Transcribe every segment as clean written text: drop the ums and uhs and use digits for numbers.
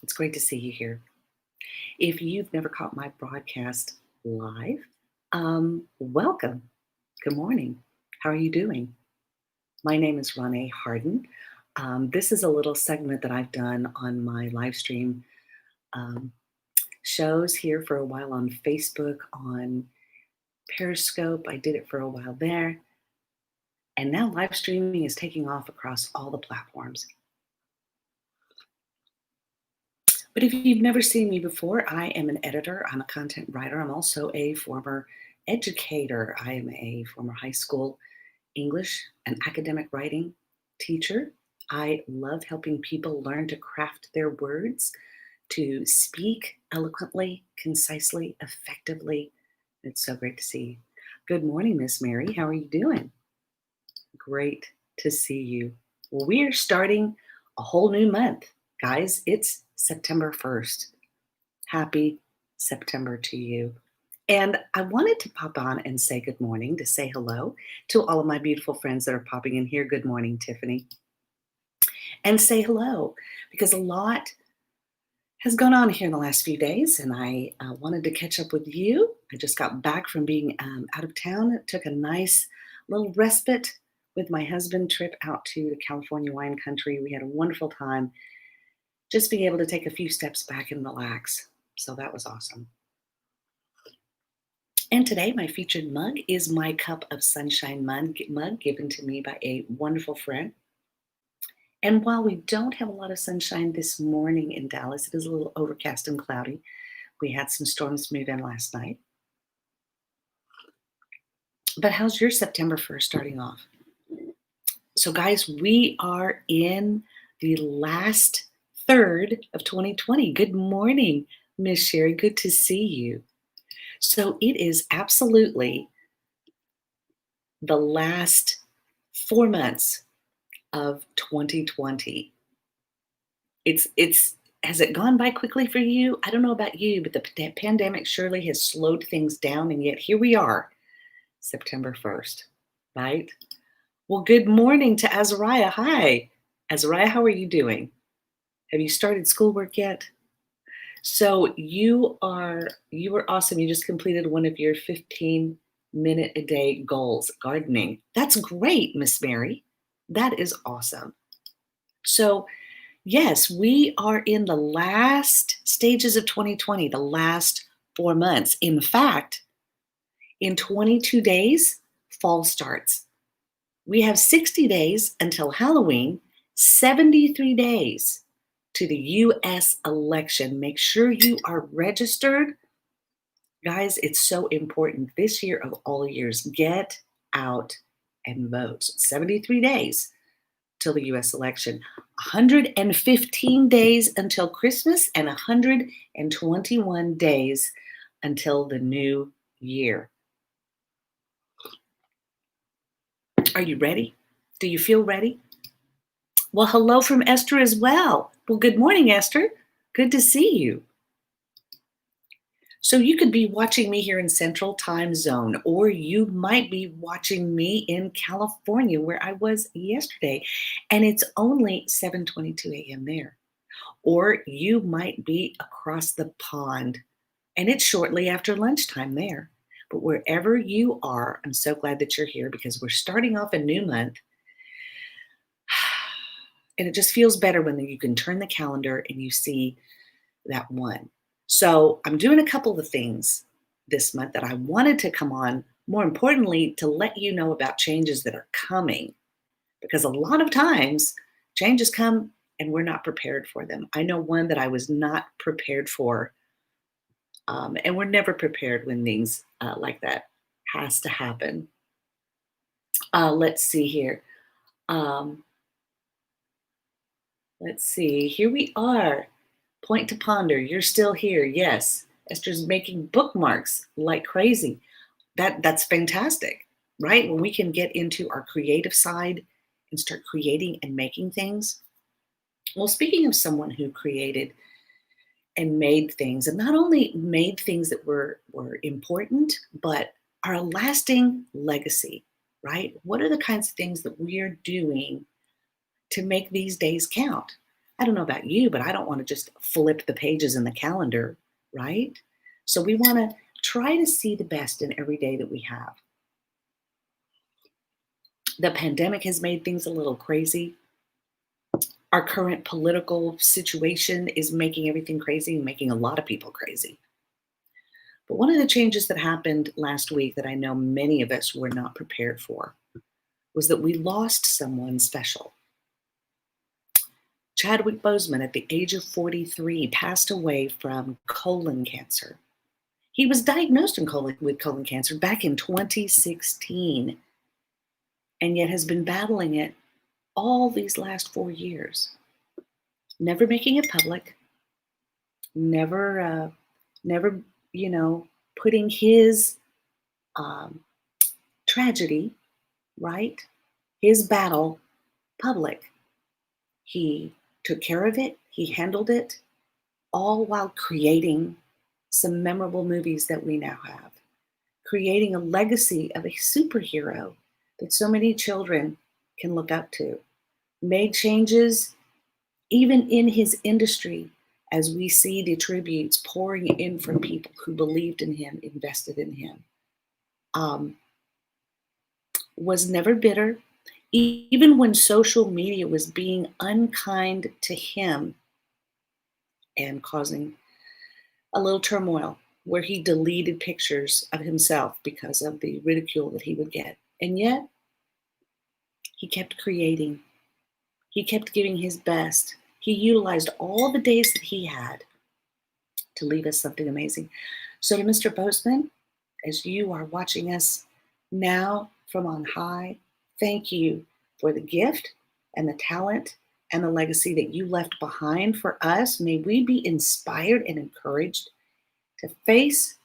It's great to see you here. If you've never caught my broadcast live, welcome. Good morning. How are you doing? My name is Ronee Harden. This is a little segment that I've done on my live stream um, shows here for a while on Facebook, on Periscope. I did it for a while there. And now live streaming is taking off across all the platforms. But if you've never seen me before, I am an editor, I'm a content writer, I'm also a former educator. I am a former high school English and academic writing teacher. I love helping people learn to craft their words, to speak eloquently, concisely, effectively. It's so great to see you. Good morning, Miss Mary. How are you doing? Great to see you. Well, we are starting a whole new month, guys. It's September 1st. Happy September to you. And I wanted to pop on and say good morning, to say hello to all of my beautiful friends that are popping in here. Good morning, Tiffany. And say hello because a lot has gone on here in the last few days, and I wanted to catch up with you. I just got back from being out of town. Took a nice little respite with my husband trip out to the California wine country. We had a wonderful time just being able to take a few steps back and relax. So that was awesome. And today, my featured mug is my Cup of Sunshine mug given to me by a wonderful friend. And while we don't have a lot of sunshine this morning in Dallas, it is a little overcast and cloudy. We had some storms move in last night. But how's your September 1st starting off? So, guys, we are in the last third of 2020. Good morning, Miss Sherry. Good to see you. So, it is absolutely the last 4 months of 2020. It's has it gone by quickly for you? I don't know about you, but the pandemic surely has slowed things down, and yet here we are, September 1st, right? Well, good morning to Azariah. Hi, Azariah, how are you doing? Have you started schoolwork yet? So you were awesome. You just completed one of your 15-minute a day goals, gardening. That's great, Miss Mary. That is awesome. So yes, we are in the last stages of 2020, the last 4 months. In fact, in 22 days, fall starts. We have 60 days until Halloween, 73 days to the US election. Make sure you are registered. Guys, it's so important this year of all years. Get out and vote. 73 days till the US election. 115 days until Christmas and 121 days until the new year. Are you ready? Do you feel ready? Well, hello from Esther as well. Well, good morning, Esther. Good to see you. So you could be watching me here in Central Time Zone, or you might be watching me in California where I was yesterday, and it's only 7:22 a.m. there. Or you might be across the pond, and it's shortly after lunchtime there. But wherever you are, I'm so glad that you're here because we're starting off a new month. And it just feels better when you can turn the calendar and you see that one. So I'm doing a couple of things this month that I wanted to come on, more importantly, to let you know about changes that are coming. Because a lot of times changes come and we're not prepared for them. I know one that I was not prepared for. And we're never prepared when things like that has to happen. Let's see here. Let's see. Here we are. Point to ponder. You're still here. Yes. Esther's making bookmarks like crazy. That's fantastic, right? When we can get into our creative side and start creating and making things. Well, speaking of someone who created and made things, and not only made things that were important, but are a lasting legacy, right? What are the kinds of things that we are doing to make these days count? I don't know about you, but I don't want to just flip the pages in the calendar, right? So we want to try to see the best in every day that we have. The pandemic has made things a little crazy. Our current political situation is making everything crazy and making a lot of people crazy. But one of the changes that happened last week that I know many of us were not prepared for was that we lost someone special. Chadwick Boseman, at the age of 43, passed away from colon cancer. He was diagnosed with colon cancer back in 2016 and yet has been battling it all these last 4 years, never making it public, never, putting his um, tragedy, right, his battle public. He took care of it, he handled it, all while creating some memorable movies that we now have, creating a legacy of a superhero that so many children can look up to, made changes even in his industry as we see the tributes pouring in from people who believed in him, invested in him. Was never bitter, even when social media was being unkind to him and causing a little turmoil where he deleted pictures of himself because of the ridicule that he would get. And yet, he kept creating. He kept giving his best. He utilized all the days that he had to leave us something amazing. So to Mr. Boseman, as you are watching us now from on high, thank you for the gift and the talent and the legacy that you left behind for us. May we be inspired and encouraged to face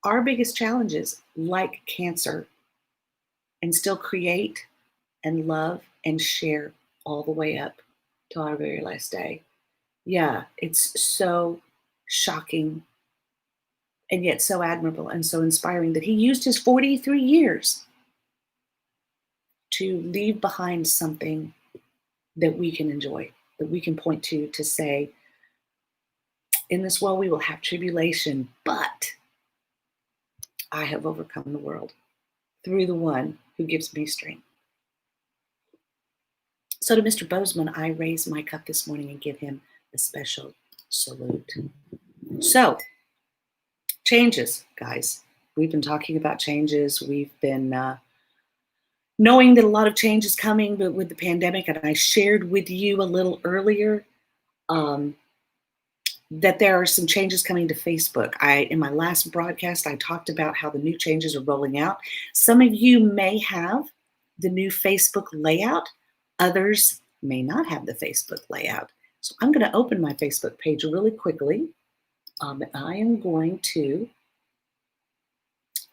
our biggest challenges like cancer and still create and love and share all the way up to our very last day. Yeah, it's so shocking and yet so admirable and so inspiring that he used his 43 years to leave behind something that we can enjoy, that we can point to say, in this world we will have tribulation, but I have overcome the world through the one who gives me strength. So to Mr. Boseman, I raise my cup this morning and give him a special salute. So, changes, guys. We've been talking about changes. We've been knowing that a lot of change is coming with the pandemic, and I shared with you a little earlier that there are some changes coming to Facebook. In my last broadcast, I talked about how the new changes are rolling out. Some of you may have the new Facebook layout. Others may not have the Facebook layout. So I'm going to open my Facebook page really quickly. I am going to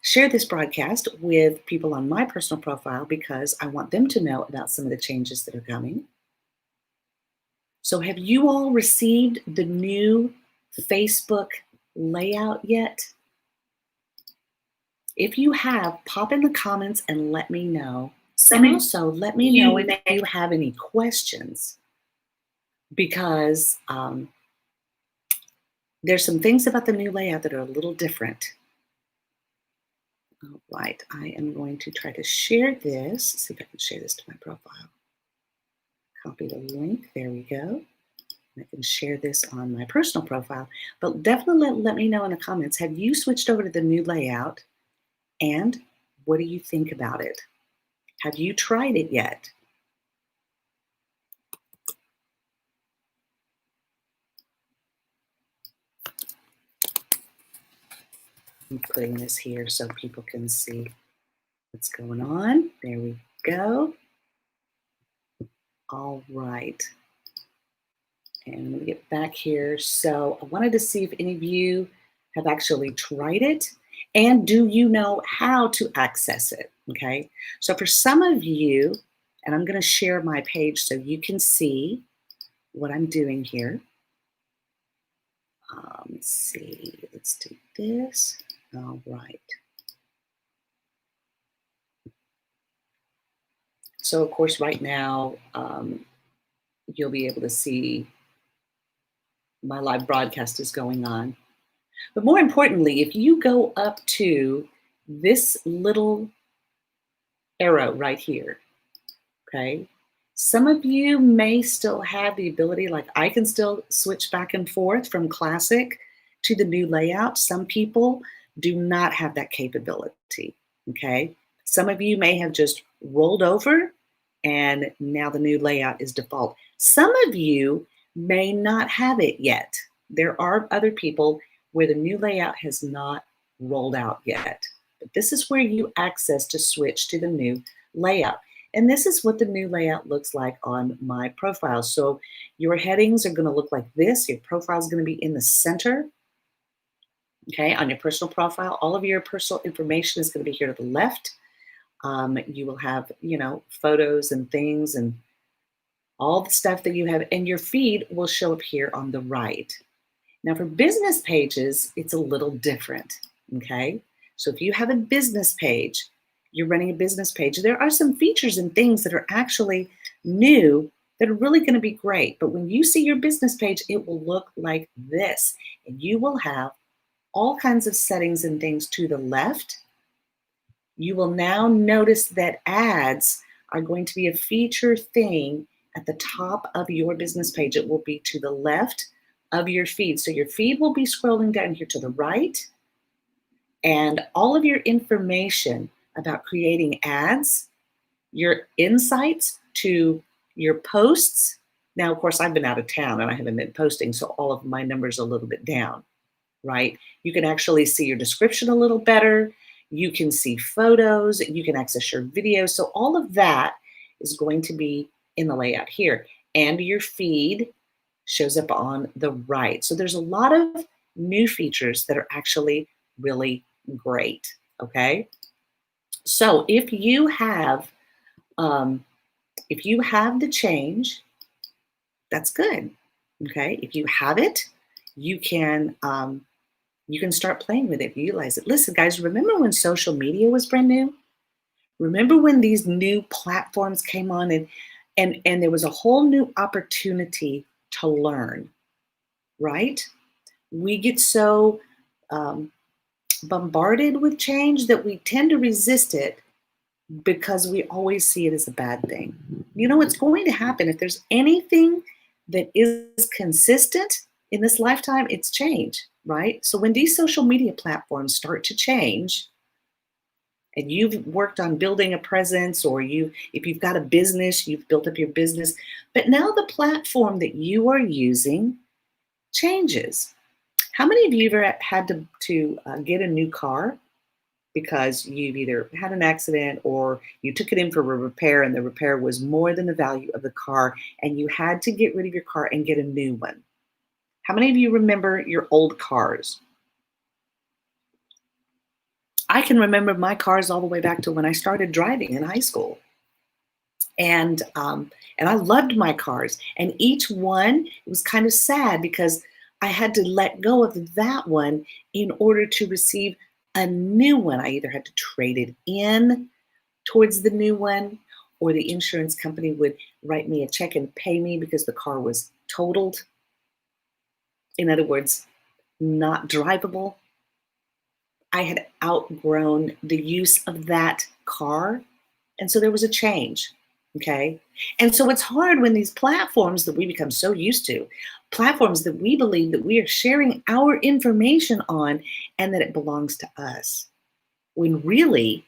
share this broadcast with people on my personal profile because I want them to know about some of the changes that are coming. So have you all received the new Facebook layout yet? If you have, pop in the comments and let me know. Also, let me know if you have any questions because there's some things about the new layout that are a little different. All right, I am going to try to share this. See if I can share this to my profile. Copy the link. There we go. I can share this on my personal profile, but definitely let me know in the comments. Have you switched over to the new layout? And what do you think about it? Have you tried it yet? I'm putting this here so people can see what's going on. There we go. All right. And let me get back here. So I wanted to see if any of you have actually tried it and do you know how to access it? Okay. So for some of you, and I'm going to share my page so you can see what I'm doing here. Let's see. Let's do this. All right. So of course, right now, you'll be able to see my live broadcast is going on. But more importantly, if you go up to this little arrow right here, okay, some of you may still have the ability, like I can still switch back and forth from classic to the new layout. Some people do not have that capability, okay? Some of you may have just rolled over and now the new layout is default. Some of you may not have it yet. There are other people where the new layout has not rolled out yet. But this is where you access to switch to the new layout. And this is what the new layout looks like on my profile. So your headings are going to look like this. Your profile is going to be in the center. Okay, on your personal profile, all of your personal information is going to be here to the left. You will have, photos and things and all the stuff that you have, and your feed will show up here on the right. Now for business pages, it's a little different, okay? So if you have a business page, you're running a business page, there are some features and things that are actually new that are really going to be great. But when you see your business page, it will look like this, and you will have all kinds of settings and things to the left. You will now notice that ads are going to be a feature thing at the top of your business page. It will be to the left of your feed. So your feed will be scrolling down here to the right, and all of your information about creating ads, your insights to your posts. Now, of course, I've been out of town and I haven't been posting, so all of my numbers are a little bit down, right? You can actually see your description a little better. You can see photos, you can access your videos. So all of that is going to be in the layout here. And your feed shows up on the right. So there's a lot of new features that are actually really great, okay? So if you have the change, that's good, okay? If you have it, you can start playing with it, utilize it. Listen, guys, remember when social media was brand new? Remember when these new platforms came on and there was a whole new opportunity to learn, right? We get so bombarded with change that we tend to resist it because we always see it as a bad thing. You know what's going to happen if there's anything that is consistent in this lifetime, it's change, right? So when these social media platforms start to change, and you've worked on building a presence, or if you've got a business, you've built up your business, but now the platform that you are using changes. How many of you ever had to get a new car because you've either had an accident or you took it in for a repair and the repair was more than the value of the car and you had to get rid of your car and get a new one? How many of you remember your old cars? I can remember my cars all the way back to when I started driving in high school. And I loved my cars. And each one, it was kind of sad because I had to let go of that one in order to receive a new one. I either had to trade it in towards the new one, or the insurance company would write me a check and pay me because the car was totaled. In other words, not drivable. I had outgrown the use of that car. And so there was a change. Okay. And so it's hard when these platforms that we become so used to, platforms that we believe that we are sharing our information on and that it belongs to us, when really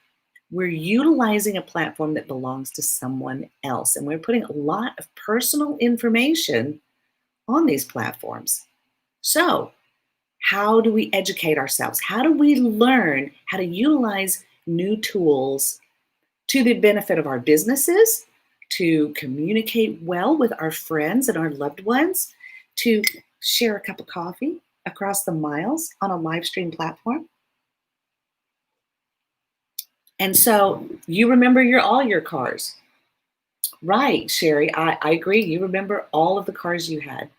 we're utilizing a platform that belongs to someone else. And we're putting a lot of personal information on these platforms. So how do we educate ourselves? How do we learn how to utilize new tools to the benefit of our businesses, to communicate well with our friends and our loved ones, to share a cup of coffee across the miles on a live stream platform? And so you remember all your cars. Right, Sherry, I agree. You remember all of the cars you had.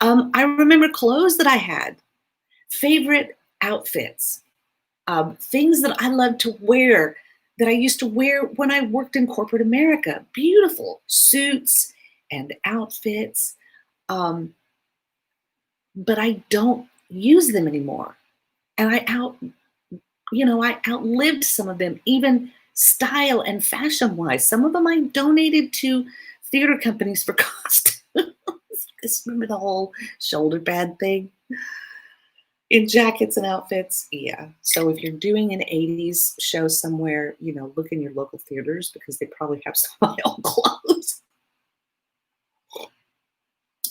I remember clothes that I had, favorite outfits, things that I loved to wear, that I used to wear when I worked in corporate America. Beautiful suits and outfits. but I don't use them anymore. And I outlived some of them, even style and fashion wise. Some of them I donated to theater companies for costumes. Remember the whole shoulder pad thing in jackets and outfits? Yeah. So if you're doing an 80s show somewhere, look in your local theaters because they probably have some of my old clothes.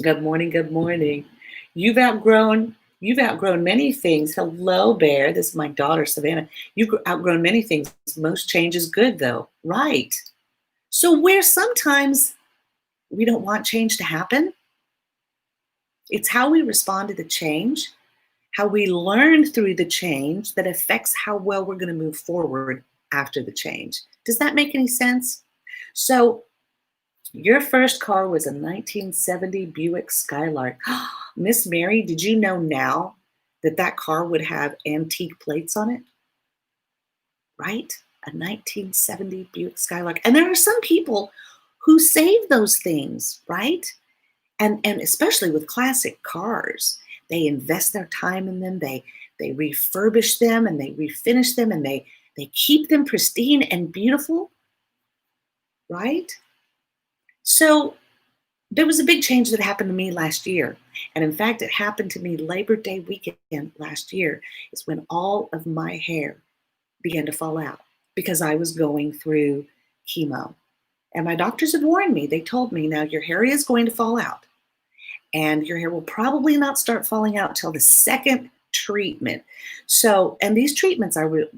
Good morning. Good morning. You've outgrown you've outgrown many things. Hello, Bear. This is my daughter, Savannah. You've outgrown many things. Most change is good, though. Right. So where sometimes we don't want change to happen, it's how we respond to the change, how we learn through the change that affects how well we're going to move forward after the change. Does that make any sense? So your first car was a 1970 Buick Skylark. Miss Mary, did you know now that that car would have antique plates on it? Right? A 1970 Buick Skylark. And there are some people who save those things, right? And especially with classic cars, they invest their time in them. They refurbish them and they refinish them and they keep them pristine and beautiful, right? So there was a big change that happened to me last year. And in fact, it happened to me Labor Day weekend last year is when all of my hair began to fall out because I was going through chemo. And my doctors had warned me. They told me, now your hair is going to fall out. And your hair will probably not start falling out till the second treatment. So, and these treatments were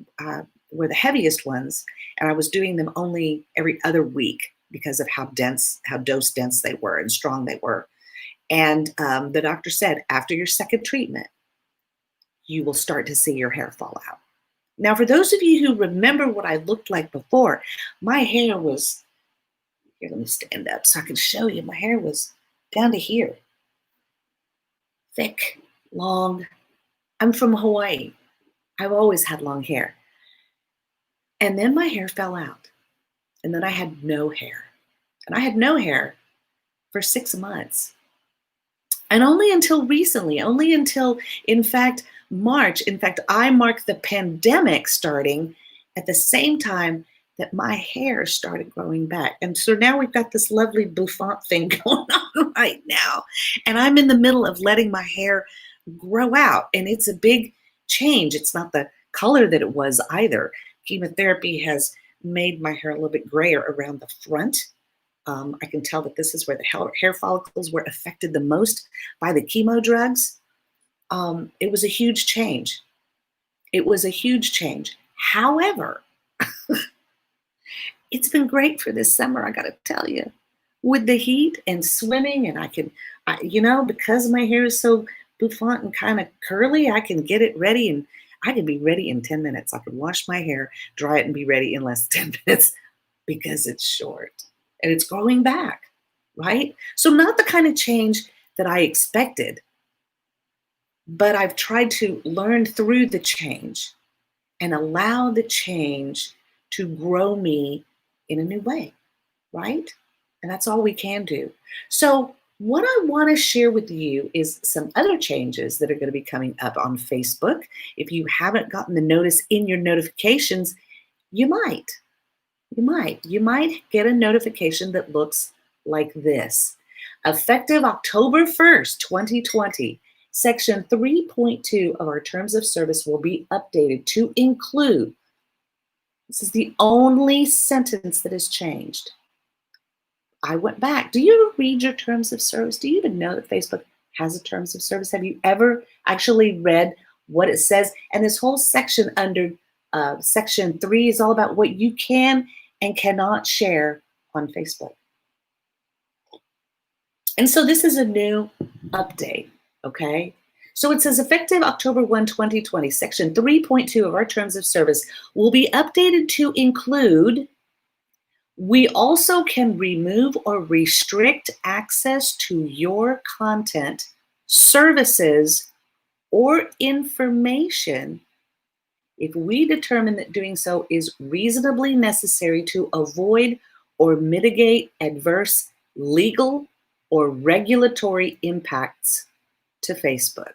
the heaviest ones. And I was doing them only every other week because of how dose dense they were and strong they were. And the doctor said, after your second treatment, you will start to see your hair fall out. Now, for those of you who remember what I looked like before, my hair was, here, let me stand up so I can show you. My hair was down to here. Thick, long. I'm from Hawaii. I've always had long hair. And then my hair fell out. And then I had no hair. And I had no hair for 6 months. And only until recently, only until, in fact, March. In fact, I marked the pandemic starting at the same time that my hair started growing back. And so now we've got this lovely bouffant thing going on right now. And I'm in the middle of letting my hair grow out. And it's a big change. It's not the color that it was either. Chemotherapy has made my hair a little bit grayer around the front. I can tell that this is where the hair follicles were affected the most by the chemo drugs. It was a huge change. It was a huge change. However, it's been great for this summer, I got to tell you. With the heat and swimming, and because my hair is so bouffant and kind of curly, I can get it ready, and I can be ready in 10 minutes. I can wash my hair, dry it, and be ready in less than 10 minutes because it's short and it's growing back, right? So not the kind of change that I expected, but I've tried to learn through the change and allow the change to grow me in a new way, right? And that's all we can do. So what I want to share with you is some other changes that are going to be coming up on Facebook. If you haven't gotten the notice in your notifications, you might get a notification that looks like this. Effective October 1st, 2020, Section 3.2 of our Terms of Service will be updated to include, this is the only sentence that has changed. I went back. Do you read your Terms of Service? Do you even know that Facebook has a Terms of Service? Have you ever actually read what it says? And this whole section under Section 3 is all about what you can and cannot share on Facebook. And so this is a new update, okay? So it says effective October 1, 2020, Section 3.2 of our Terms of Service will be updated to include, we also can remove or restrict access to your content, services, or information if we determine that doing so is reasonably necessary to avoid or mitigate adverse legal or regulatory impacts to Facebook.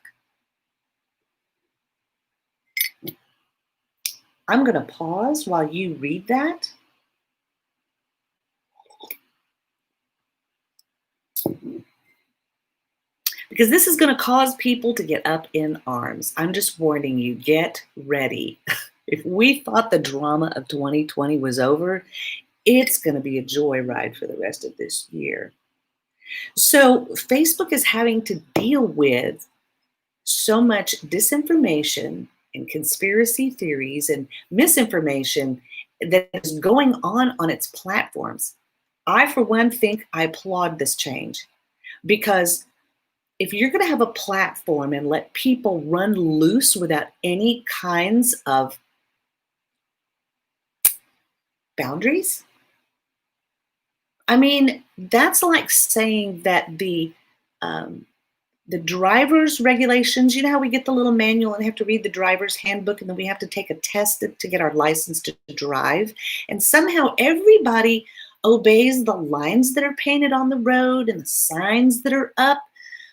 I'm going to pause while you read that. Because this is going to cause people to get up in arms. I'm just warning you, get ready. If we thought the drama of 2020 was over, it's going to be a joyride for the rest of this year. So Facebook is having to deal with so much disinformation and conspiracy theories and misinformation that is going on its platforms. I, for one, I applaud this change, because if you're going to have a platform and let people run loose without any kinds of boundaries, I mean, that's like saying that the driver's regulations, you know how we get the little manual and have to read the driver's handbook, and then we have to take a test to get our license to drive, and somehow everybody obeys the lines that are painted on the road and the signs that are up,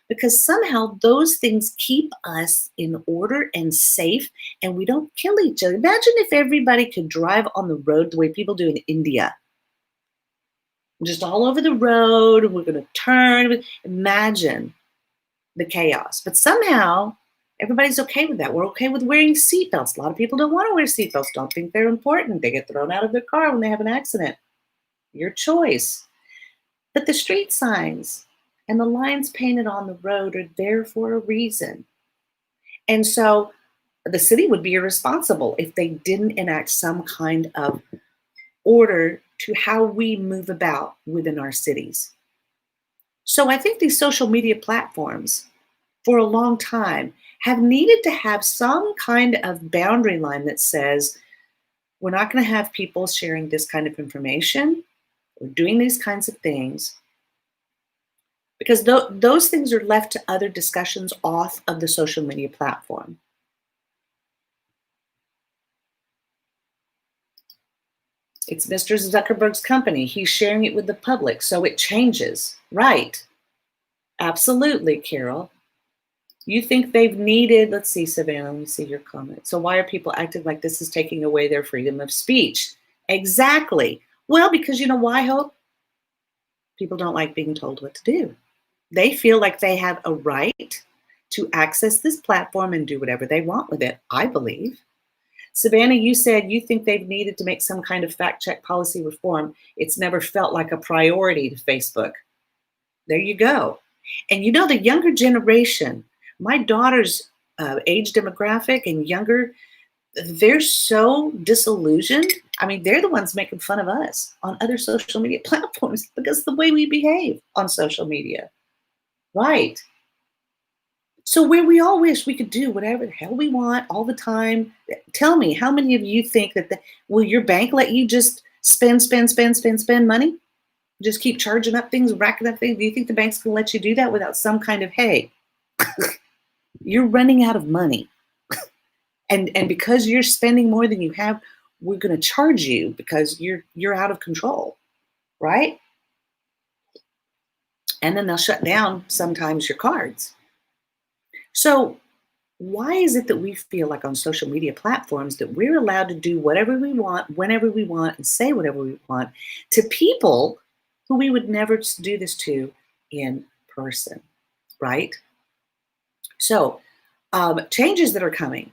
because somehow those things keep us in order and safe, and we don't kill each other. Imagine if everybody could drive on the road the way people do in India. Just all over the road, we're going to turn. Imagine the chaos. But somehow everybody's okay with that. We're okay with wearing seatbelts. A lot of people don't want to wear seatbelts, don't think they're important. They get thrown out of their car when they have an accident. Your choice. But the street signs and the lines painted on the road are there for a reason. And so the city would be irresponsible if they didn't enact some kind of order to how we move about within our cities. So I think these social media platforms for a long time have needed to have some kind of boundary line that says, we're not going to have people sharing this kind of information or doing these kinds of things, because those things are left to other discussions off of the social media platform. It's Mr. Zuckerberg's company. He's sharing it with the public, so it changes. Right. Absolutely, Carol. You think they've needed, let's see, Savannah, let me see your comment. So why are people acting like this is taking away their freedom of speech? Exactly. Well, because you know why, Hope? People don't like being told what to do. They feel like they have a right to access this platform and do whatever they want with it, I believe. Savannah, you said you think they've needed to make some kind of fact check policy reform. It's never felt like a priority to Facebook. There you go. And you know, the younger generation, my daughter's age demographic and younger, they're so disillusioned. I mean, they're the ones making fun of us on other social media platforms because of the way we behave on social media. Right. So where we all wish we could do whatever the hell we want all the time. Tell me, how many of you think that will your bank let you just spend money? Just keep charging up things, racking up things? Do you think the bank's going to let you do that without some kind of, hey, you're running out of money. and because you're spending more than you have, we're going to charge you because you're out of control, right? And then they'll shut down sometimes your cards. So why is it that we feel like on social media platforms that we're allowed to do whatever we want, whenever we want, and say whatever we want to people who we would never do this to in person, right? So changes that are coming,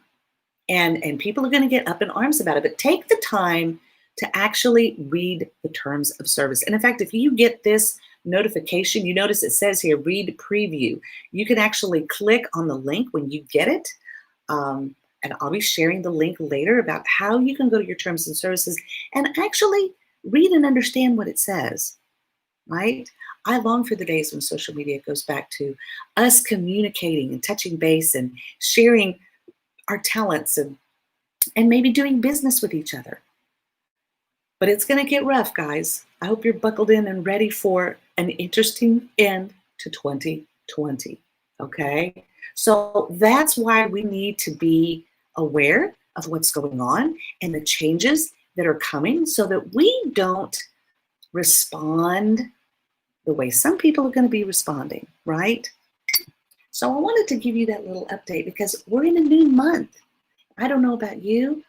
and people are going to get up in arms about it, but take the time to actually read the terms of service. And in fact, if you get this notification, you notice it says here, read preview. You can actually click on the link when you get it. And I'll be sharing the link later about how you can go to your terms and services and actually read and understand what it says, right? I long for the days when social media goes back to us communicating and touching base and sharing our talents and maybe doing business with each other. But it's going to get rough, guys. I hope you're buckled in and ready for an interesting end to 2020, okay? So that's why we need to be aware of what's going on and the changes that are coming so that we don't respond the way some people are going to be responding, right? So I wanted to give you that little update because we're in a new month. I don't know about you,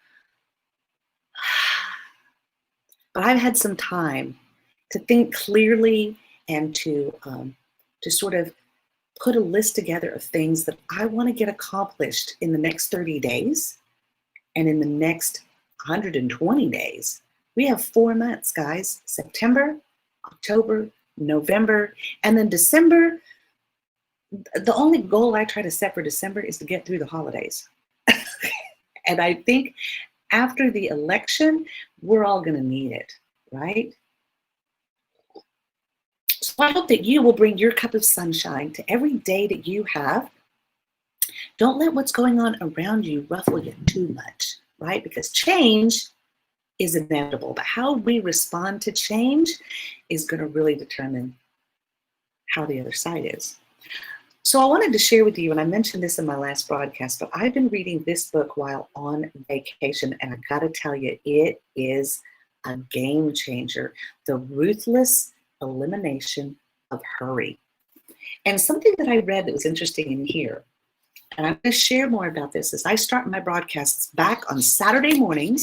but I've had some time to think clearly and to sort of put a list together of things that I want to get accomplished in the next 30 days and in the next 120 days. We have 4 months, guys. September, October, November, and then December. The only goal I try to set for December is to get through the holidays. And I think after the election, we're all going to need it, right? So I hope that you will bring your cup of sunshine to every day that you have. Don't let what's going on around you ruffle you too much, right? Because change is inevitable, but how we respond to change is going to really determine how the other side is. So I wanted to share with you, and I mentioned this in my last broadcast, but I've been reading this book while on vacation, and I gotta tell you, it is a game changer. The Ruthless Elimination of Hurry. And something that I read that was interesting in here, and I'm gonna share more about this as I start my broadcasts back on Saturday morning,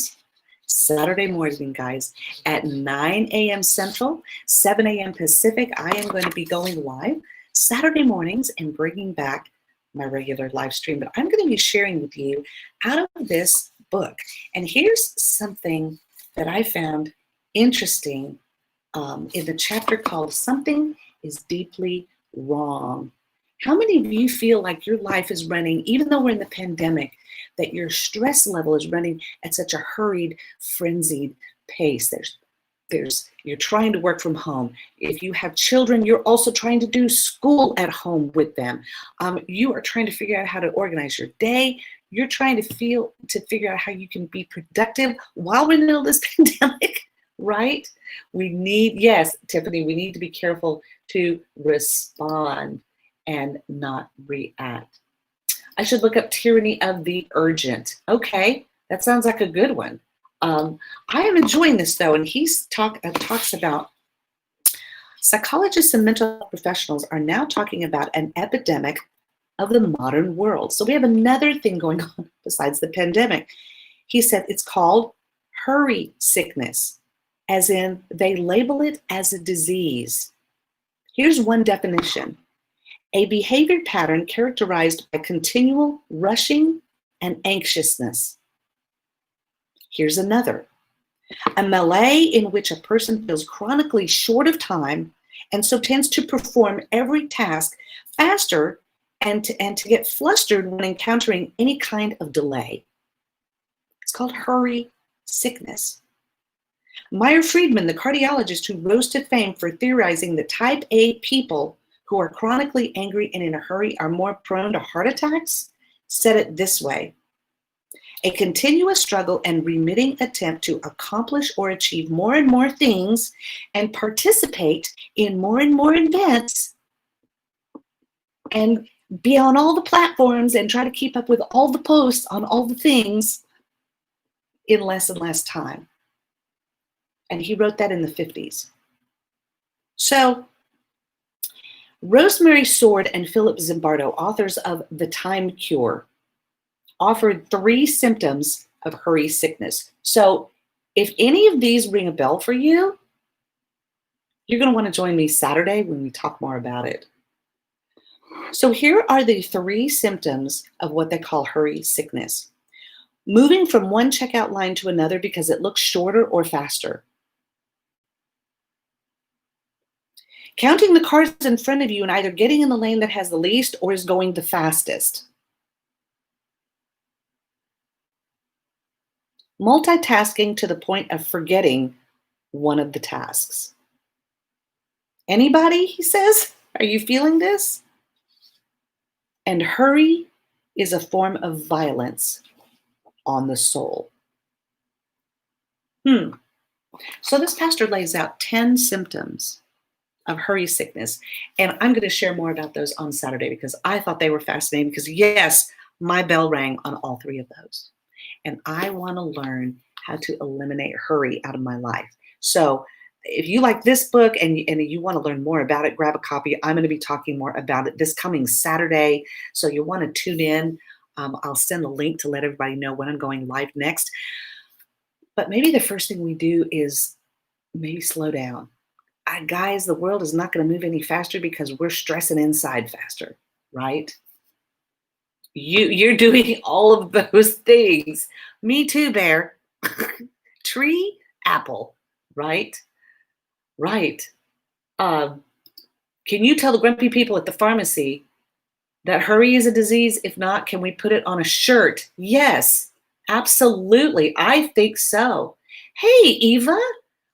guys, at 9 a.m. Central, 7 a.m. Pacific. I am going to be going live Saturday mornings and bringing back my regular live stream. But I'm going to be sharing with you out of this book. And here's something that I found interesting in the chapter called Something is Deeply Wrong. How many of you feel like your life is running, even though we're in the pandemic, that your stress level is running at such a hurried, frenzied pace? You're trying to work from home. If you have children, you're also trying to do school at home with them. You are trying to figure out how to organize your day. You're trying to figure out how you can be productive while we're in the middle of this pandemic, right? Yes, Tiffany, we need to be careful to respond and not react. I should look up Tyranny of the Urgent. Okay, that sounds like a good one. I am enjoying this though, and he talks about psychologists and mental health professionals are now talking about an epidemic of the modern world. So we have another thing going on besides the pandemic. He said it's called hurry sickness, as in they label it as a disease. Here's one definition: a behavior pattern characterized by continual rushing and anxiousness. Here's another: a melee in which a person feels chronically short of time and so tends to perform every task faster and to get flustered when encountering any kind of delay. It's called hurry sickness. Meyer Friedman, the cardiologist who rose to fame for theorizing that type A people who are chronically angry and in a hurry are more prone to heart attacks, said it this way: a continuous struggle and remitting attempt to accomplish or achieve more and more things and participate in more and more events and be on all the platforms and try to keep up with all the posts on all the things in less and less time. And he wrote that in the 50s. So Rosemary Sword and Philip Zimbardo, authors of The Time Cure, offered 3 symptoms of hurry sickness. So if any of these ring a bell for you, you're going to want to join me Saturday when we talk more about it. So here are the 3 symptoms of what they call hurry sickness: moving from one checkout line to another because it looks shorter or faster; counting the cars in front of you and either getting in the lane that has the least or is going the fastest; multitasking to the point of forgetting one of the tasks. Anybody, he says? Are you feeling this? And hurry is a form of violence on the soul. So this pastor lays out 10 symptoms of hurry sickness, and I'm going to share more about those on Saturday because I thought they were fascinating, because yes, my bell rang on all 3 of those. And I want to learn how to eliminate hurry out of my life. So if you like this book and you want to learn more about it, grab a copy. I'm going to be talking more about it this coming Saturday. So you'll want to tune in. I'll send a link to let everybody know when I'm going live next. But maybe the first thing we do is maybe slow down. Guys, the world is not going to move any faster because we're stressing inside faster, right? You're doing all of those things. Me too, Bear. Tree, apple, right? Right. Um, can you tell the grumpy people at the pharmacy that hurry is a disease? If not, can we put it on a shirt? Yes, absolutely. I think so. Hey, Eva,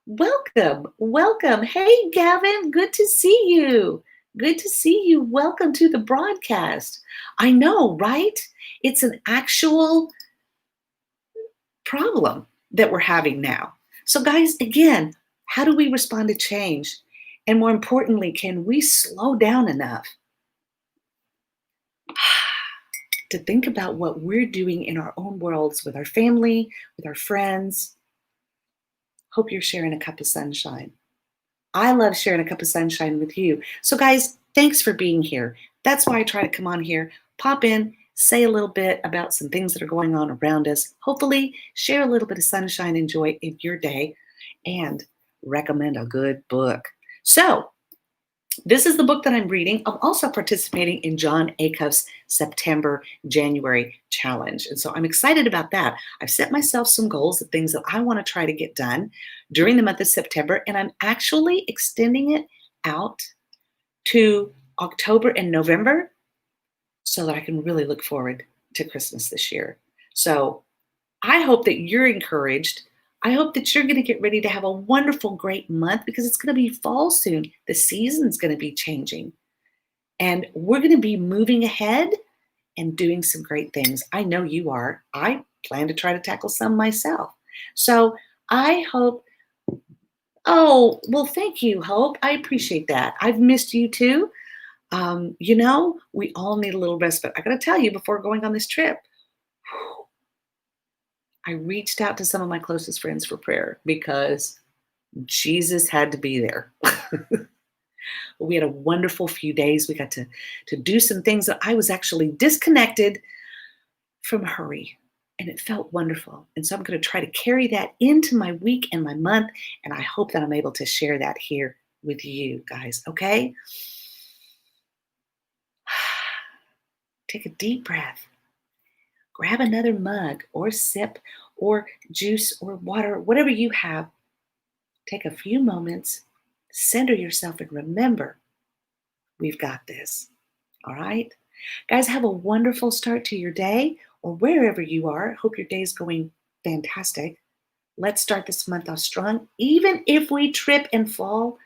welcome. Welcome. Hey, Gavin, good to see you. Good to see you. Welcome to the broadcast. I know, right? It's an actual problem that we're having now. So, guys, again, how do we respond to change? And more importantly, can we slow down enough to think about what we're doing in our own worlds with our family, with our friends? Hope you're sharing a cup of sunshine. I love sharing a cup of sunshine with you. So, guys, thanks for being here. That's why I try to come on here, pop in, say a little bit about some things that are going on around us. Hopefully, share a little bit of sunshine and joy in your day, and recommend a good book. So, this is the book that I'm reading. I'm also participating in Jon Acuff's September January challenge. And so I'm excited about that. I've set myself some goals of things that I want to try to get done during the month of September. And I'm actually extending it out to October and November so that I can really look forward to Christmas this year. So I hope that you're encouraged. I hope that you're going to get ready to have a wonderful, great month because it's going to be fall soon. The season's going to be changing. And we're going to be moving ahead and doing some great things. I know you are. I plan to try to tackle some myself. So I hope, oh, well, thank you, Hope. I appreciate that. I've missed you too. We all need a little respite. I got to tell you, before going on this trip, I reached out to some of my closest friends for prayer because Jesus had to be there. We had a wonderful few days. We got to do some things that I was actually disconnected from hurry, and it felt wonderful. And so I'm going to try to carry that into my week and my month, and I hope that I'm able to share that here with you guys, okay? Take a deep breath. Grab another mug or sip or juice or water, whatever you have. Take a few moments, center yourself, and remember, we've got this. All right? Guys, have a wonderful start to your day or wherever you are. Hope your day is going fantastic. Let's start this month off strong. Even if we trip and fall,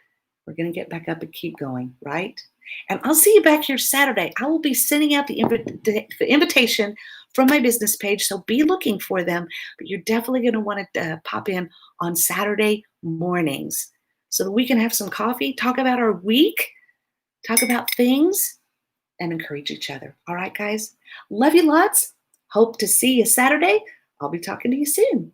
we're going to get back up and keep going, right? And I'll see you back here Saturday. I will be sending out the invitation from my business page, so be looking for them. But you're definitely going to want to pop in on Saturday mornings so that we can have some coffee, talk about our week, talk about things, and encourage each other. All right, guys? Love you lots. Hope to see you Saturday. I'll be talking to you soon.